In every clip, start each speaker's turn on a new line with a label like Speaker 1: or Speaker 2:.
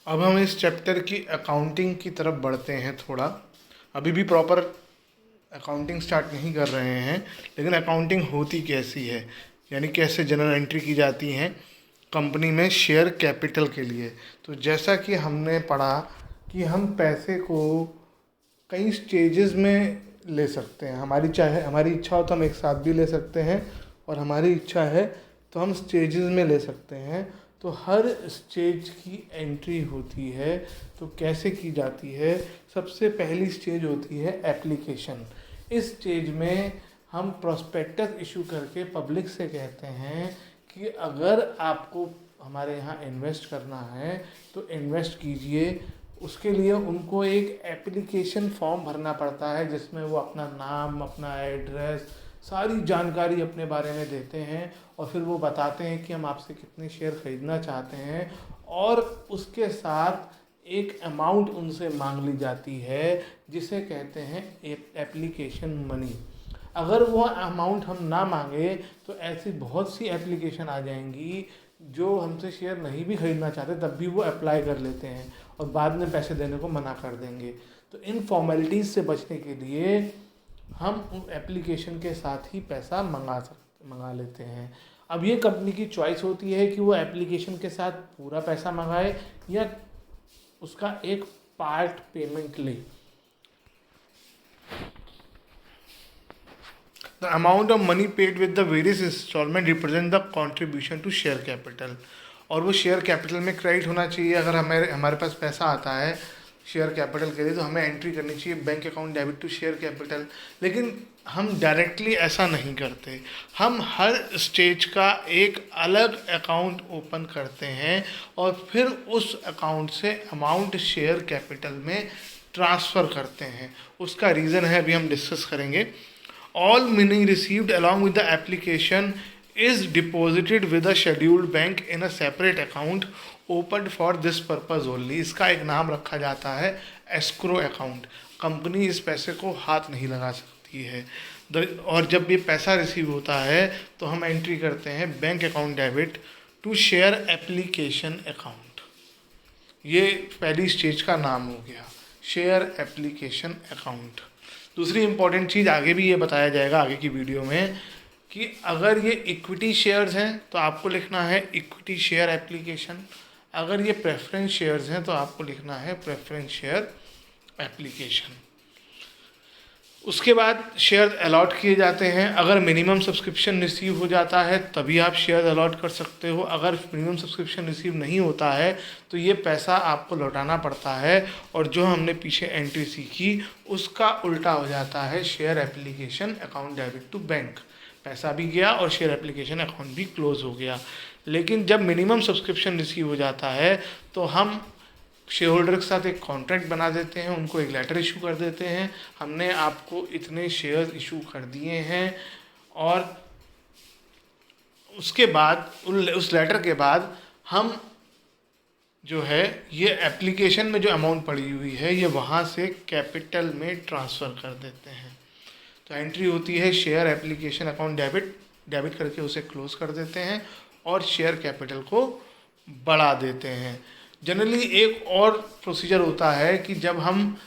Speaker 1: अब हम इस चैप्टर की अकाउंटिंग की तरफ बढ़ते हैं थोड़ा। अभी भी प्रॉपर अकाउंटिंग स्टार्ट नहीं कर रहे हैं, लेकिन अकाउंटिंग होती कैसी है, यानी कैसे जनरल एंट्री की जाती हैं कंपनी में शेयर कैपिटल के लिए। तो जैसा कि हमने पढ़ा कि हम पैसे को कई स्टेजेस में ले सकते हैं। हमारी इच्छा हो तो हम एक साथ भी ले सकते हैं, और हमारी इच्छा है तो हम स्टेजेस में ले सकते हैं। तो हर स्टेज की एंट्री होती है। तो कैसे की जाती है? सबसे पहली स्टेज होती है एप्लीकेशन। इस स्टेज में हम प्रोस्पेक्टस इशू करके पब्लिक से कहते हैं कि अगर आपको हमारे यहाँ इन्वेस्ट करना है तो इन्वेस्ट कीजिए। उसके लिए उनको एक एप्लीकेशन फॉर्म भरना पड़ता है, जिसमें वो अपना नाम, अपना एड्रेस, सारी जानकारी अपने बारे में देते हैं, और फिर वो बताते हैं कि हम आपसे कितने शेयर ख़रीदना चाहते हैं, और उसके साथ एक अमाउंट उनसे मांग ली जाती है जिसे कहते हैं एप्लीकेशन मनी। अगर वो अमाउंट हम ना मांगे तो ऐसी बहुत सी एप्लीकेशन आ जाएंगी जो हमसे शेयर नहीं भी खरीदना चाहते, तब भी वो अप्लाई कर लेते हैं और बाद में पैसे देने को मना कर देंगे। तो इन फॉर्मेलिटीज़ से बचने के लिए हम उन एप्लीकेशन के साथ ही पैसा मंगा लेते हैं। अब ये कंपनी की चॉइस होती है कि वो एप्लीकेशन के साथ पूरा पैसा मंगाए या उसका एक पार्ट पेमेंट ले। The amount of money paid with the various installment represent the contribution to share capital। और वो शेयर कैपिटल में क्रेडिट होना चाहिए। अगर हमारे पास पैसा आता है शेयर कैपिटल के लिए तो हमें एंट्री करनी चाहिए bank account debit to share capital. लेकिन हम डायरेक्टली ऐसा नहीं करते। हम हर स्टेज का एक अलग अकाउंट ओपन करते हैं और फिर उस अकाउंट से अमाउंट शेयर कैपिटल में ट्रांसफ़र करते हैं। उसका रीज़न है, अभी हम डिस्कस करेंगे। All money received along with the application is deposited with a scheduled bank in a separate account opened for this purpose only। इसका एक नाम रखा जाता है एस्क्रो अकाउंट। कंपनी इस पैसे को हाथ नहीं लगा सकती है। और जब ये पैसा रिसीव होता है तो हम एंट्री करते हैं bank account debit to share application account. ये पहली स्टेज का नाम हो गया, शेयर एप्लीकेशन अकाउंट। दूसरी इम्पॉर्टेंट चीज़ आगे भी ये बताया जाएगा आगे की वीडियो में कि अगर ये इक्विटी शेयर्स हैं तो आपको लिखना है इक्विटी शेयर एप्लीकेशन। अगर ये प्रेफरेंस शेयर्स हैं तो आपको लिखना है प्रेफरेंस शेयर एप्लीकेशन। उसके बाद शेयर अलॉट किए जाते हैं। अगर मिनिमम सब्सक्रिप्शन रिसीव हो जाता है तभी आप शेयर अलॉट कर सकते हो। अगर मिनिमम सब्सक्रिप्शन रिसीव नहीं होता है तो ये पैसा आपको लौटाना पड़ता है, और जो हमने पीछे एंट्री सीखी उसका उल्टा हो जाता है share application account debit to bank. पैसा भी गया और शेयर एप्लीकेशन अकाउंट भी क्लोज हो गया। लेकिन जब मिनिमम सब्सक्रिप्शन रिसीव हो जाता है तो हम शेयर होल्डर के साथ एक कॉन्ट्रैक्ट बना देते हैं, उनको एक लेटर इशू कर देते हैं, हमने आपको इतने शेयर इशू कर दिए हैं। और उसके बाद उस लेटर के बाद हम जो है ये एप्लीकेशन में जो अमाउंट पड़ी हुई है ये वहाँ से कैपिटल में ट्रांसफ़र कर देते हैं। तो एंट्री होती है शेयर एप्लीकेशन अकाउंट डेबिट करके उसे क्लोज़ कर देते हैं और शेयर कैपिटल को बढ़ा देते हैं। जनरली एक और प्रोसीजर होता है कि जब हम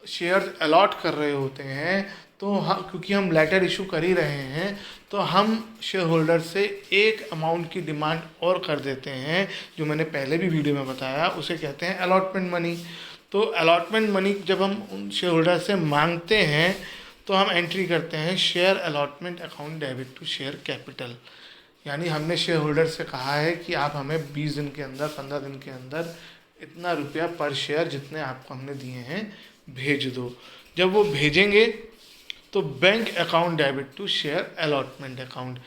Speaker 1: शेयर अलॉट कर रहे होते हैं तो क्योंकि हम लेटर इशू कर ही रहे हैं तो हम शेयर होल्डर से एक अमाउंट की डिमांड और कर देते हैं, जो मैंने पहले भी वीडियो में बताया, उसे कहते हैं अलॉटमेंट मनी। तो अलॉटमेंट मनी जब हम उन शेयर होल्डर से मांगते हैं तो हम एंट्री करते हैं share allotment account debit to share capital. यानी हमने शेयर होल्डर से कहा है कि आप हमें 20 दिन के अंदर, 15 दिन के अंदर इतना रुपया पर शेयर जितने आपको हमने दिए हैं भेज दो। जब वो भेजेंगे तो bank account debit to share allotment account.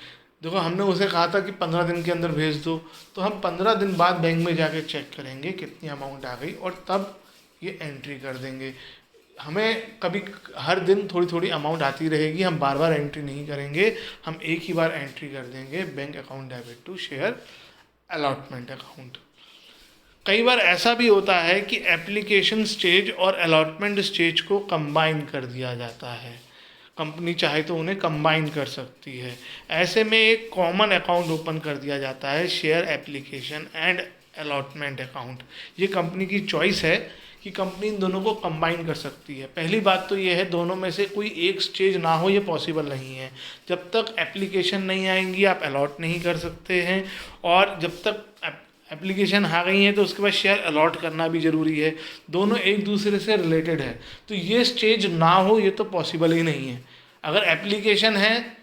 Speaker 1: देखो हमने उसे कहा था कि 15 दिन के अंदर भेज दो, तो हम 15 दिन बाद बैंक में जाके चेक करेंगे कितनी अमाउंट आ गई और तब ये एंट्री कर देंगे। हमें कभी हर दिन थोड़ी थोड़ी अमाउंट आती रहेगी, हम बार बार एंट्री नहीं करेंगे, हम एक ही बार एंट्री कर देंगे bank account debit to share allotment account. कई बार ऐसा भी होता है कि एप्लीकेशन स्टेज और अलॉटमेंट स्टेज को कंबाइन कर दिया जाता है। कंपनी चाहे तो उन्हें कंबाइन कर सकती है। ऐसे में एक कॉमन अकाउंट ओपन कर दिया जाता है share application and allotment account. ये कंपनी की चॉइस है कि कंपनी इन दोनों को कंबाइन कर सकती है। पहली बात तो ये है, दोनों में से कोई एक स्टेज ना हो ये पॉसिबल नहीं है। जब तक एप्लीकेशन नहीं आएंगी आप अलॉट नहीं कर सकते हैं, और जब तक एप्लीकेशन आ गई है तो उसके बाद शेयर अलॉट करना भी ज़रूरी है। दोनों एक दूसरे से रिलेटेड है, तो ये स्टेज ना हो ये तो पॉसिबल ही नहीं है। अगर एप्लीकेशन है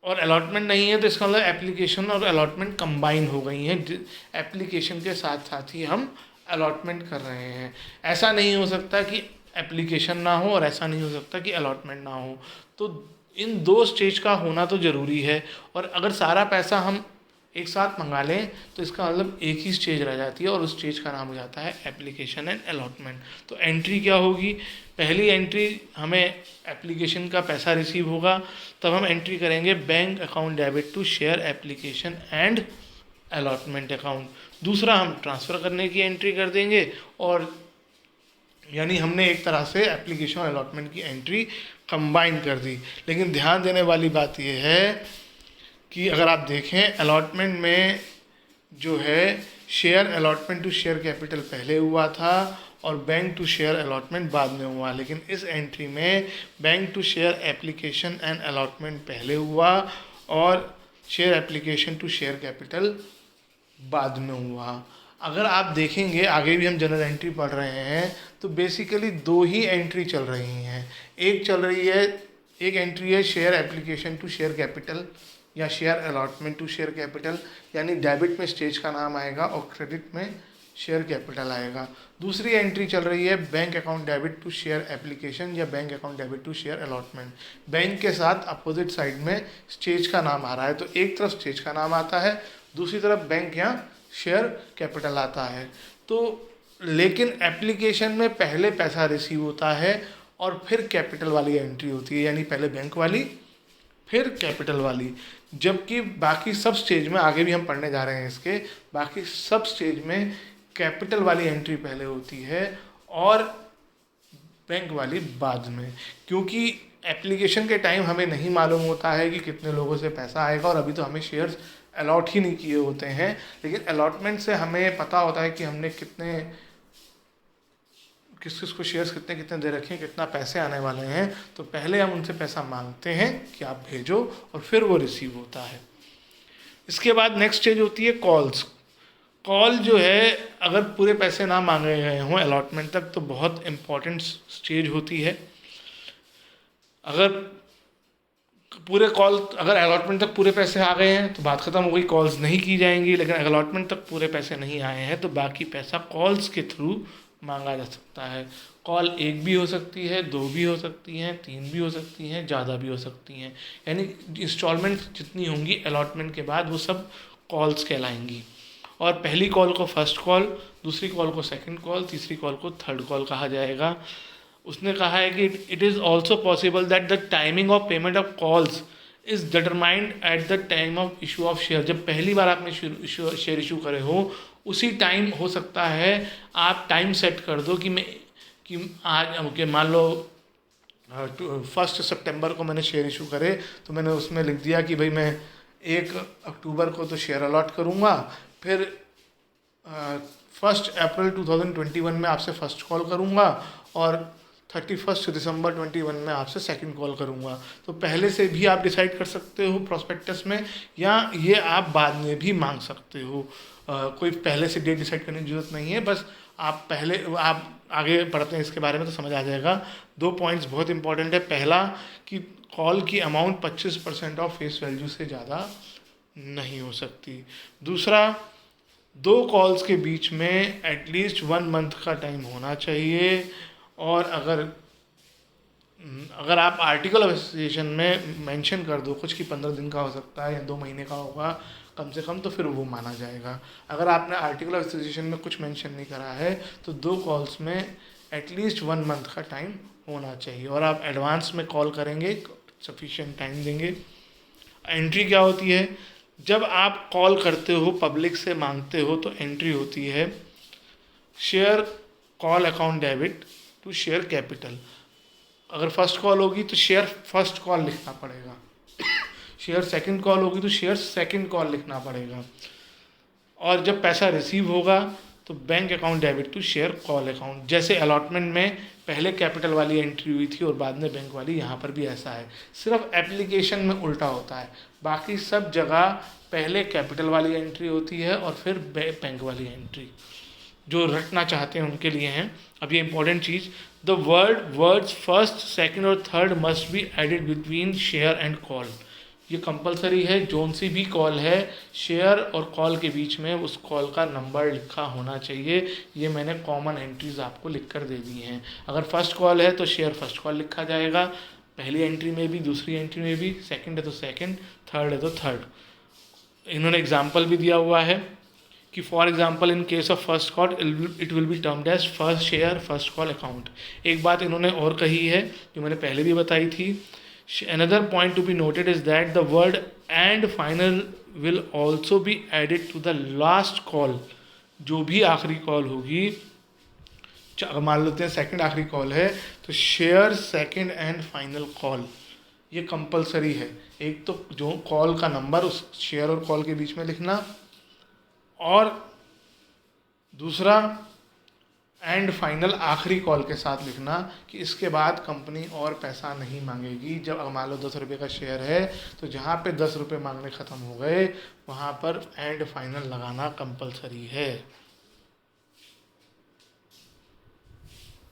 Speaker 1: और अलॉटमेंट नहीं है तो इसका मतलब एप्लीकेशन और अलॉटमेंट कंबाइन हो गई हैं। एप्लीकेशन के साथ साथ ही हम अलॉटमेंट कर रहे हैं। ऐसा नहीं हो सकता कि एप्लीकेशन ना हो और ऐसा नहीं हो सकता कि अलॉटमेंट ना हो। तो इन दो स्टेज का होना तो ज़रूरी है। और अगर सारा पैसा हम एक साथ मंगा लें तो इसका मतलब एक ही स्टेज रह जाती है, और उस स्टेज का नाम हो जाता है एप्लीकेशन एंड अलॉटमेंट। तो एंट्री क्या होगी? पहली एंट्री हमें एप्लीकेशन का पैसा रिसीव होगा, तब हम एंट्री करेंगे bank account debit to share application and allotment account. दूसरा हम ट्रांसफ़र करने की एंट्री कर देंगे, और यानी हमने एक तरह से एप्लीकेशन और अलॉटमेंट की एंट्री कंबाइन कर दी। लेकिन ध्यान देने वाली बात यह है कि अगर आप देखें अलॉटमेंट में जो है share allotment to share capital पहले हुआ था और बैंक टू शेयर अलॉटमेंट बाद में हुआ, लेकिन इस एंट्री में bank to share application and allotment पहले हुआ और share application to share capital बाद में हुआ। अगर आप देखेंगे आगे भी हम जनरल एंट्री पढ़ रहे हैं तो बेसिकली दो ही एंट्री चल रही हैं। एक चल रही है, एक एंट्री है share application to share capital या share allotment to share capital, यानी डेबिट में स्टेज का नाम आएगा और क्रेडिट में शेयर कैपिटल आएगा। दूसरी एंट्री चल रही है bank account debit to share application या bank account debit to share allotment. Bank के साथ अपोजिट साइड में स्टेज का नाम आ रहा है, तो एक तरफ स्टेज का नाम आता है, दूसरी तरफ बैंक या शेयर कैपिटल आता है। तो लेकिन एप्लीकेशन में पहले पैसा रिसीव होता है और फिर कैपिटल वाली एंट्री होती है, यानी पहले बैंक वाली फिर कैपिटल वाली। जबकि बाकी सब स्टेज में, आगे भी हम पढ़ने जा रहे हैं इसके, बाकी सब स्टेज में कैपिटल वाली एंट्री पहले होती है और बैंक वाली बाद में। क्योंकि एप्लीकेशन के टाइम हमें नहीं मालूम होता है कि कितने लोगों से पैसा आएगा, और अभी तो हमें शेयर्स अलॉट ही नहीं किए होते हैं। लेकिन अलॉटमेंट से हमें पता होता है कि हमने किस किस को शेयर्स कितने कितने दे रखे हैं, कितना पैसे आने वाले हैं। तो पहले हम उनसे पैसा मांगते हैं कि आप भेजो, और फिर वो रिसीव होता है। इसके बाद नेक्स्ट स्टेज होती है कॉल्स। कॉल जो है अगर पूरे पैसे ना मांगे गए हों अलॉटमेंट तक तो बहुत इम्पॉर्टेंट स्टेज होती है। अगर अगर अलॉटमेंट तक पूरे पैसे आ गए हैं तो बात ख़त्म हो गई, कॉल्स नहीं की जाएंगी। लेकिन अगर अलॉटमेंट तक पूरे पैसे नहीं आए हैं तो बाकी पैसा कॉल्स के थ्रू मांगा जा सकता है। कॉल एक भी हो सकती है, दो भी हो सकती हैं, तीन भी हो सकती हैं, ज़्यादा भी हो सकती हैं। यानी इंस्टॉलमेंट जितनी होंगी अलॉटमेंट के बाद वो सब कॉल्स कहलाएंगी। और पहली कॉल को फर्स्ट कॉल, दूसरी कॉल को सेकंड कॉल, तीसरी कॉल को थर्ड कॉल कहा जाएगा। उसने कहा है कि it is also possible that the timing of payment of calls is determined at the time of issue of share. जब पहली बार आपने शेयर इशू करे हो उसी टाइम हो सकता है आप टाइम सेट कर दो कि आज ओके मान लो 1 सितंबर को मैंने शेयर इशू करे, तो मैंने उसमें लिख दिया कि भाई मैं 1 अक्टूबर को तो शेयर अलॉट करूँगा, फिर 1 अप्रैल 2021 में आपसे फर्स्ट कॉल करूँगा और 31 दिसंबर 21 में आपसे सेकंड कॉल करूँगा। तो पहले से भी आप डिसाइड कर सकते हो प्रॉस्पेक्टस में, या ये आप बाद में भी मांग सकते हो। कोई पहले से डेट डिसाइड करने की ज़रूरत नहीं है, बस आप आगे बढ़ते हैं इसके बारे में तो समझ आ जाएगा। 2 पॉइंट्स बहुत इंपॉर्टेंट है। पहला कि कॉल की अमाउंट 25% ऑफ फेस वैल्यू से ज़्यादा नहीं हो सकती। दूसरा, 2 कॉल्स के बीच में एटलीस्ट 1 मंथ का टाइम होना चाहिए। और अगर आप आर्टिकल ऑफ एसोसिएशन में मेंशन कर दो कुछ कि 15 दिन का हो सकता है या 2 महीने का होगा कम से कम, तो फिर वो माना जाएगा। अगर आपने आर्टिकल ऑफ एसोसिएशन में कुछ मेंशन नहीं करा है तो 2 कॉल्स में एटलीस्ट 1 मंथ का टाइम होना चाहिए। और आप एडवांस में कॉल करेंगे, सफिशिएंट टाइम देंगे। एंट्री क्या होती है? जब आप कॉल करते हो, पब्लिक से मांगते हो, तो एंट्री होती है share call account debit to share capital. अगर फर्स्ट कॉल होगी तो शेयर फर्स्ट कॉल लिखना पड़ेगा, शेयर सेकंड कॉल होगी तो शेयर सेकंड कॉल लिखना पड़ेगा। और जब पैसा रिसीव होगा तो bank account debit to share call account. जैसे अलॉटमेंट में पहले कैपिटल वाली एंट्री हुई थी और बाद में बैंक वाली, यहाँ पर भी ऐसा है, सिर्फ एप्लीकेशन में उल्टा होता है। बाकी सब जगह पहले कैपिटल वाली एंट्री होती है और फिर बैंक वाली एंट्री। जो रटना चाहते हैं उनके लिए हैं। अब ये इंपॉर्टेंट चीज़, द वर्ड्स फर्स्ट, सेकंड और third must be added between share and call. ये कंपलसरी है, जोन सी भी कॉल है शेयर और कॉल के बीच में उस कॉल का नंबर लिखा होना चाहिए। ये मैंने कॉमन एंट्रीज आपको लिख कर दे दी हैं। अगर फर्स्ट कॉल है तो शेयर फर्स्ट कॉल लिखा जाएगा, पहली एंट्री में भी, दूसरी एंट्री में भी, सेकंड है तो सेकंड, थर्ड है तो थर्ड। इन्होंने एग्जाम्पल भी दिया हुआ है कि for example in case of first call it will be termed as first share first call account. एक बात इन्होंने और कही है जो मैंने पहले भी बताई थी, another point to be noted is that the word and final will also be added to the last call। जो भी आखिरी कॉल होगी, मान लेते हैं सेकंड आखिरी कॉल है तो share second and final call, ये कंपलसरी है। एक तो जो कॉल का नंबर उस शेयर और कॉल के बीच में लिखना, और दूसरा एंड फाइनल आखिरी कॉल के साथ लिखना कि इसके बाद कंपनी और पैसा नहीं मांगेगी। जब मान लो 10 रुपये का शेयर है तो जहाँ पे 10 रुपये मांगने ख़त्म हो गए वहाँ पर एंड फाइनल लगाना कंपलसरी है।